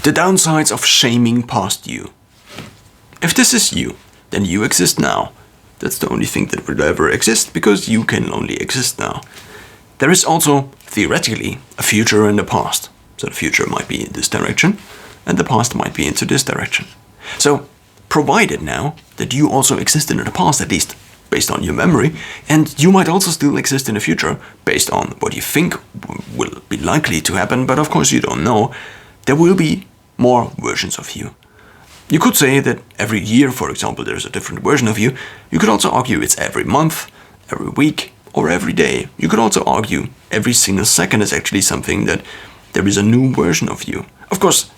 The downsides of shaming past you. If this is you, then you exist now. That's the only thing that will ever exist, because you can only exist now. There is also, theoretically, a future and a past. So the future might be in this direction, and the past might be into this direction. So, provided now that you also existed in the past, at least based on your memory, and you might also still exist in the future based on what you think will be likely to happen, but of course you don't know, there will be more versions of you. You could say that every year, for example, there's a different version of you. You could also argue it's every month, every week, or every day. You could also argue every single second is actually something that there is a new version of you. Of course,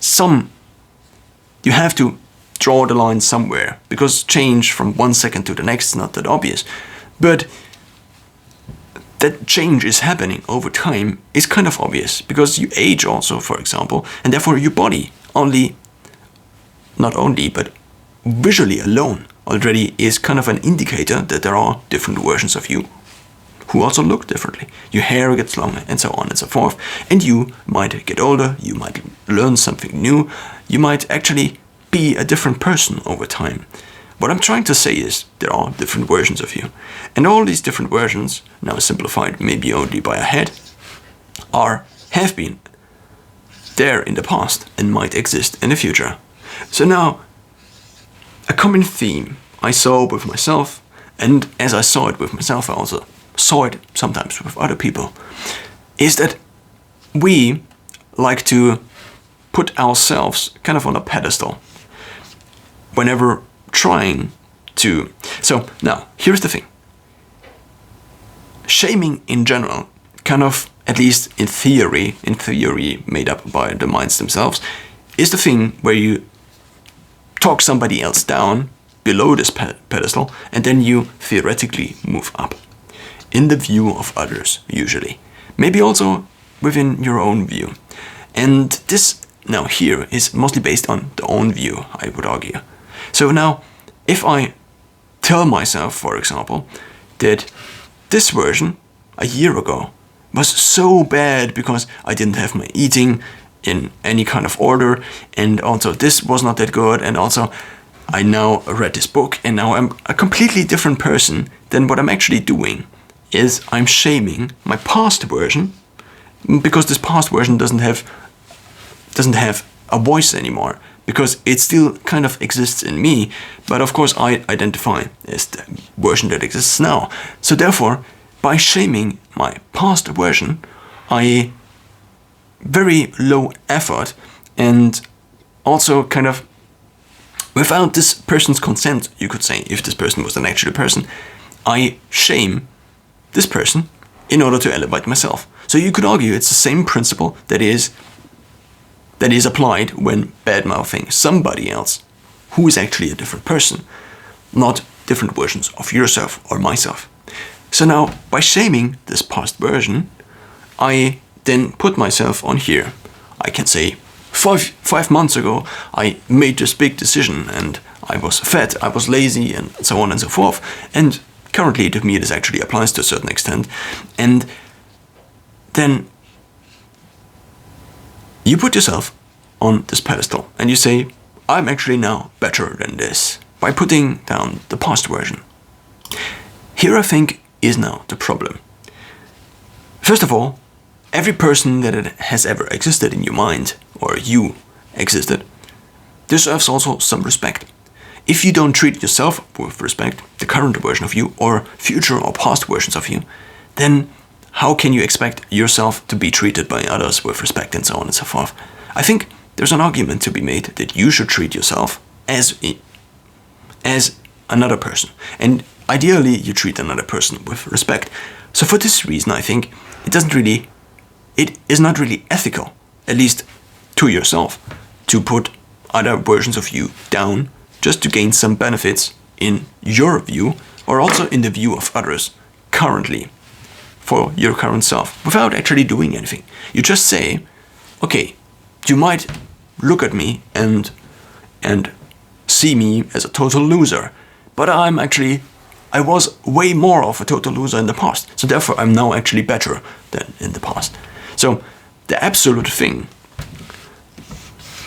you have to draw the line somewhere, because change from one second to the next is not that obvious. But that change is happening over time is kind of obvious, because you age also, for example, and therefore your body not only, but visually alone already is kind of an indicator that there are different versions of you who also look differently. Your hair gets longer and so on and so forth, and you might get older, you might learn something new, you might actually be a different person over time. What I'm trying to say is there are different versions of you, and all these different versions, now simplified maybe only by a head, have been there in the past and might exist in the future. So now, a common theme I saw with myself, and as I saw it with myself, I also saw it sometimes with other people, is that we like to put ourselves kind of on a pedestal whenever trying to... So now, here's the thing. Shaming in general, kind of, at least in theory made up by the minds themselves, is the thing where you talk somebody else down below this pedestal, and then you theoretically move up in the view of others, usually. Maybe also within your own view. And this now here is mostly based on the own view, I would argue. So now, if I tell myself, for example, that this version a year ago was so bad because I didn't have my eating in any kind of order, and also this was not that good, and also I now read this book and now I'm a completely different person, then what I'm actually doing is I'm shaming my past version, because this past version doesn't have a voice anymore, because it still kind of exists in me, but of course I identify as the version that exists now. So therefore, by shaming my past version, I very low effort and also kind of without this person's consent, you could say, if this person was an actual person, I shame this person in order to elevate myself. So you could argue it's the same principle that is applied when bad-mouthing somebody else who is actually a different person, not different versions of yourself or myself. So now, by shaming this past version, I then put myself on here. I can say, 5 months ago, I made this big decision and I was fat, I was lazy, and so on and so forth. And currently, to me, this actually applies to a certain extent. And then you put yourself on this pedestal and you say, I'm actually now better than this, by putting down the past version. Here, I think, is now the problem. First of all, every person that has ever existed in your mind, or you existed, deserves also some respect. If you don't treat yourself with respect, the current version of you, or future or past versions of you, then how can you expect yourself to be treated by others with respect, and so on and so forth? I think there's an argument to be made that you should treat yourself as another person. And ideally, you treat another person with respect. So for this reason, I think it is not really ethical, at least to yourself, to put other versions of you down just to gain some benefits in your view, or also in the view of others currently, for your current self, without actually doing anything. You just say, okay, you might look at me and see me as a total loser, but I was way more of a total loser in the past, so therefore I'm now actually better than in the past. So the absolute thing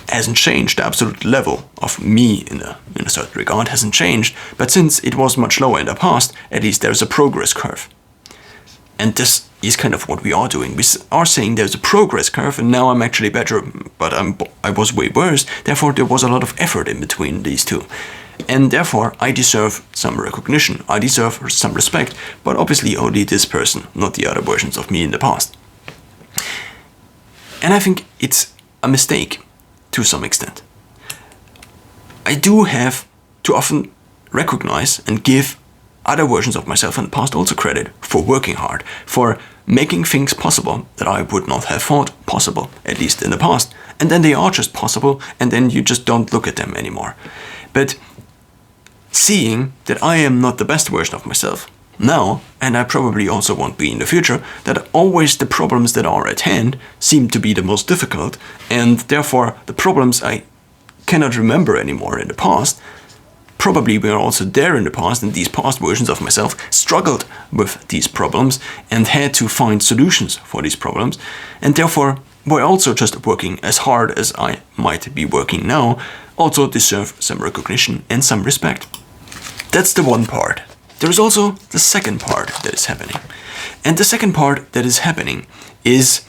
hasn't changed. The absolute level of me in a certain regard hasn't changed, but since it was much lower in the past, at least there's a progress curve. And this is kind of what we are doing. We are saying there's a progress curve, and now I'm actually better, but I was way worse. Therefore, there was a lot of effort in between these two. And therefore, I deserve some recognition. I deserve some respect, but obviously only this person, not the other versions of me in the past. And I think it's a mistake to some extent. I do have to often recognize and give other versions of myself in the past also credit for working hard, for making things possible that I would not have thought possible, at least in the past. And then they are just possible, and then you just don't look at them anymore. But seeing that I am not the best version of myself now, and I probably also won't be in the future, that always the problems that are at hand seem to be the most difficult, and therefore the problems I cannot remember anymore in the past probably were also there in the past, and these past versions of myself struggled with these problems and had to find solutions for these problems, and therefore were also just working as hard as I might be working now, also deserve some recognition and some respect. That's the one part. There is also the second part that is happening. And the second part that is happening is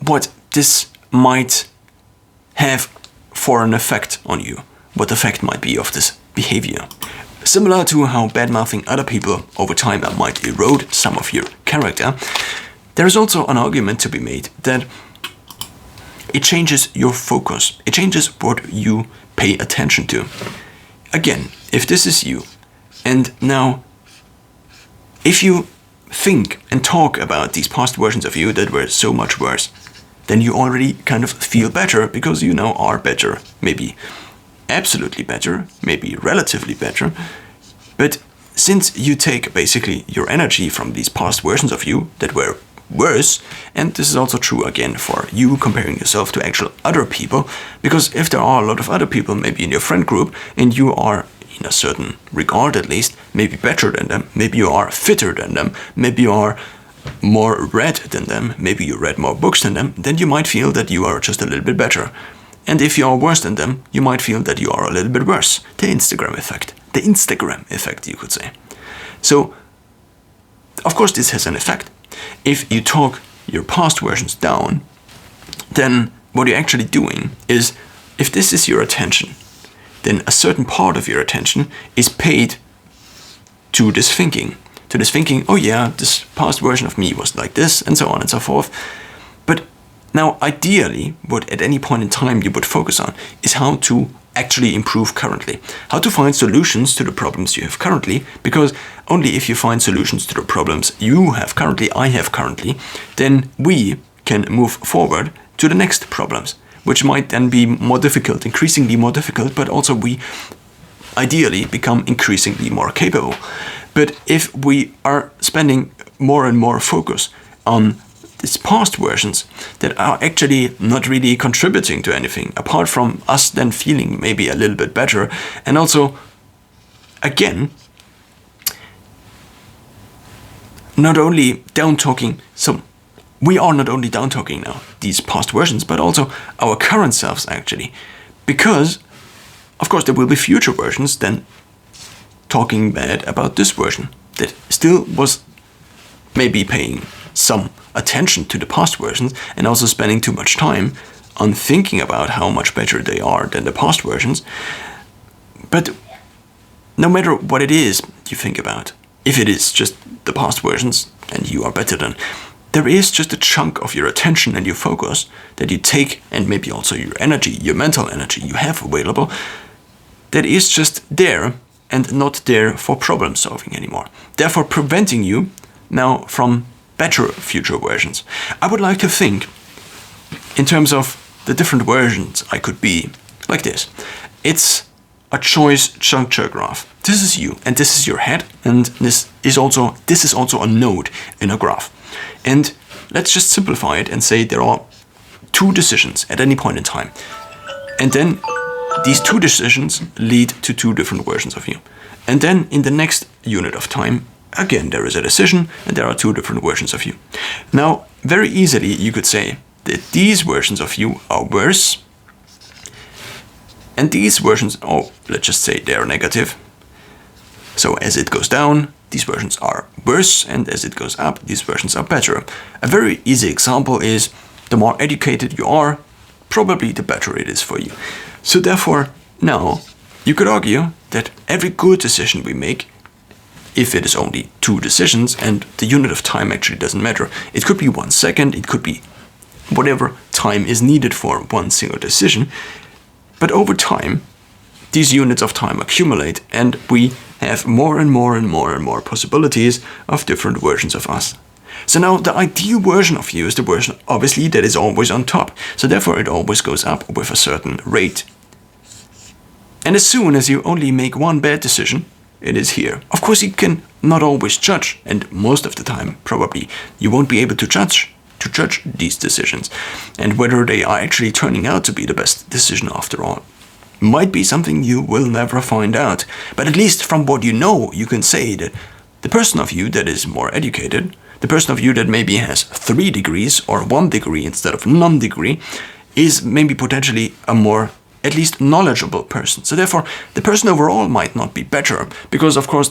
what this might have for an effect on you, what the effect might be of this behavior. Similar to how bad-mouthing other people over time might erode some of your character, there is also an argument to be made that it changes your focus. It changes what you pay attention to. Again, if this is you, and now if you think and talk about these past versions of you that were so much worse, then you already kind of feel better because you now are better. Maybe absolutely better, maybe relatively better. But since you take basically your energy from these past versions of you that were worse, and this is also true again for you comparing yourself to actual other people, because if there are a lot of other people maybe in your friend group and you are in a certain regard at least, maybe better than them, maybe you are fitter than them, maybe you are more read than them, maybe you read more books than them, then you might feel that you are just a little bit better. And if you are worse than them, you might feel that you are a little bit worse. The Instagram effect. The Instagram effect, you could say. So, of course this has an effect. If you talk your past versions down, then what you're actually doing is, if this is your attention, then a certain part of your attention is paid to this thinking. To this thinking, oh yeah, this past version of me was like this, and so on and so forth. But now, ideally, what at any point in time you would focus on is how to actually improve currently. How to find solutions to the problems you have currently, because only if you find solutions to the problems you have currently, I have currently, then we can move forward to the next problems, which might then be more difficult, increasingly more difficult, but also we ideally become increasingly more capable. But if we are spending more and more focus on these past versions that are actually not really contributing to anything, apart from us then feeling maybe a little bit better, and also, again, not only down-talking, so we are not only down-talking now these past versions, but also our current selves actually, because of course there will be future versions then talking bad about this version that still was maybe paying some attention to the past versions and also spending too much time on thinking about how much better they are than the past versions. But no matter what it is you think about, if it is just the past versions and you are better than, there is just a chunk of your attention and your focus that you take, and maybe also your energy, your mental energy you have available, that is just there and not there for problem solving anymore. Therefore preventing you now from better future versions. I would like to think in terms of the different versions I could be like this. It's a choice juncture graph. This is you and this is your head, and this is also a node in a graph. And let's just simplify it and say there are two decisions at any point in time. And then these two decisions lead to two different versions of you. And then in the next unit of time, again, there is a decision and there are two different versions of you. Now, very easily you could say that these versions of you are worse And these versions, oh, let's just say they're negative. So as it goes down, these versions are worse, and as it goes up, these versions are better. A very easy example is the more educated you are, probably the better it is for you. So therefore, now, you could argue that every good decision we make, if it is only 2 decisions, and the unit of time actually doesn't matter, it could be 1 second, it could be whatever time is needed for one single decision, but over time, these units of time accumulate, and we have more and more and more and more possibilities of different versions of us. So now the ideal version of you is the version, obviously, that is always on top. So therefore it always goes up with a certain rate. And as soon as you only make one bad decision, it is here. Of course, you can not always judge, and most of the time, probably, you won't be able to judge these decisions, and whether they are actually turning out to be the best decision after all. Might be something you will never find out, but at least from what you know, you can say that the person of you that is more educated, the person of you that maybe has 3 degrees or 1 degree instead of none degree, is maybe potentially a more at least knowledgeable person. So therefore, the person overall might not be better, because of course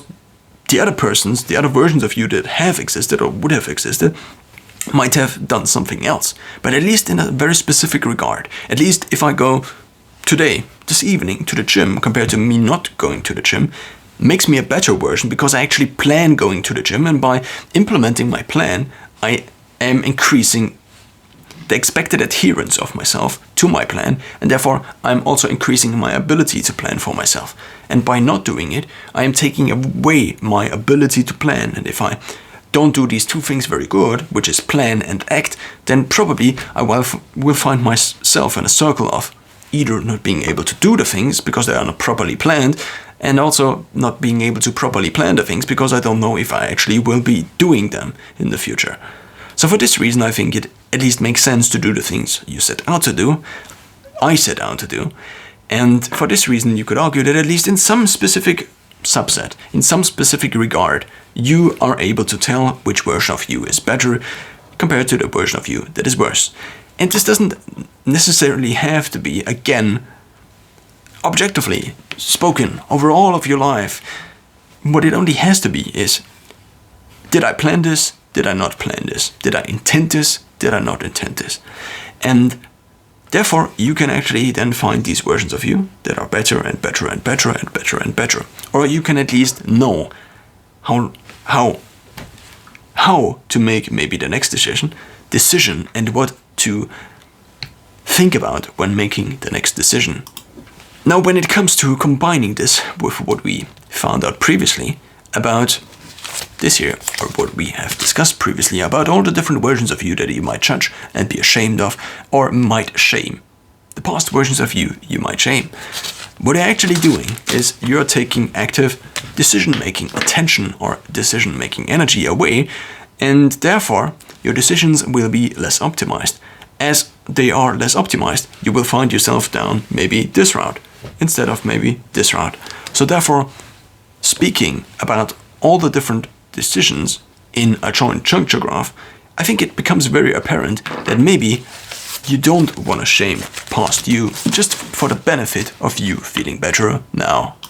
the other persons, the other versions of you that have existed or would have existed, might have done something else. But at least in a very specific regard, at least if I go today, this evening, to the gym compared to me not going to the gym, makes me a better version because I actually plan going to the gym, and by implementing my plan, I am increasing the expected adherence of myself to my plan, and therefore I'm also increasing my ability to plan for myself. And by not doing it, I am taking away my ability to plan, and if I don't do these 2 things very good, which is plan and act, then probably I will find myself in a circle of either not being able to do the things because they are not properly planned, and also not being able to properly plan the things because I don't know if I actually will be doing them in the future. So for this reason, I think it at least makes sense to do the things you set out to do, I set out to do, and for this reason you could argue that at least in some specific subset, in some specific regard, you are able to tell which version of you is better compared to the version of you that is worse. And this doesn't necessarily have to be, again, objectively spoken over all of your life. What it only has to be is, did I plan this? Did I not plan this? Did I intend this? Did I not intend this? And therefore, you can actually then find these versions of you that are better and better and better and better and better. Or you can at least know how to make maybe the next decision and what to think about when making the next decision. Now, when it comes to combining this with what we found out previously about this here, or what we have discussed previously about all the different versions of you that you might judge and be ashamed of, or might shame. The past versions of you might shame. What you're actually doing is you're taking active decision-making attention or decision-making energy away, and therefore your decisions will be less optimized. As they are less optimized, you will find yourself down maybe this route instead of maybe this route. So therefore, speaking about all the different decisions in a joint juncture graph, I think it becomes very apparent that maybe you don't want to shame past you just for the benefit of you feeling better now.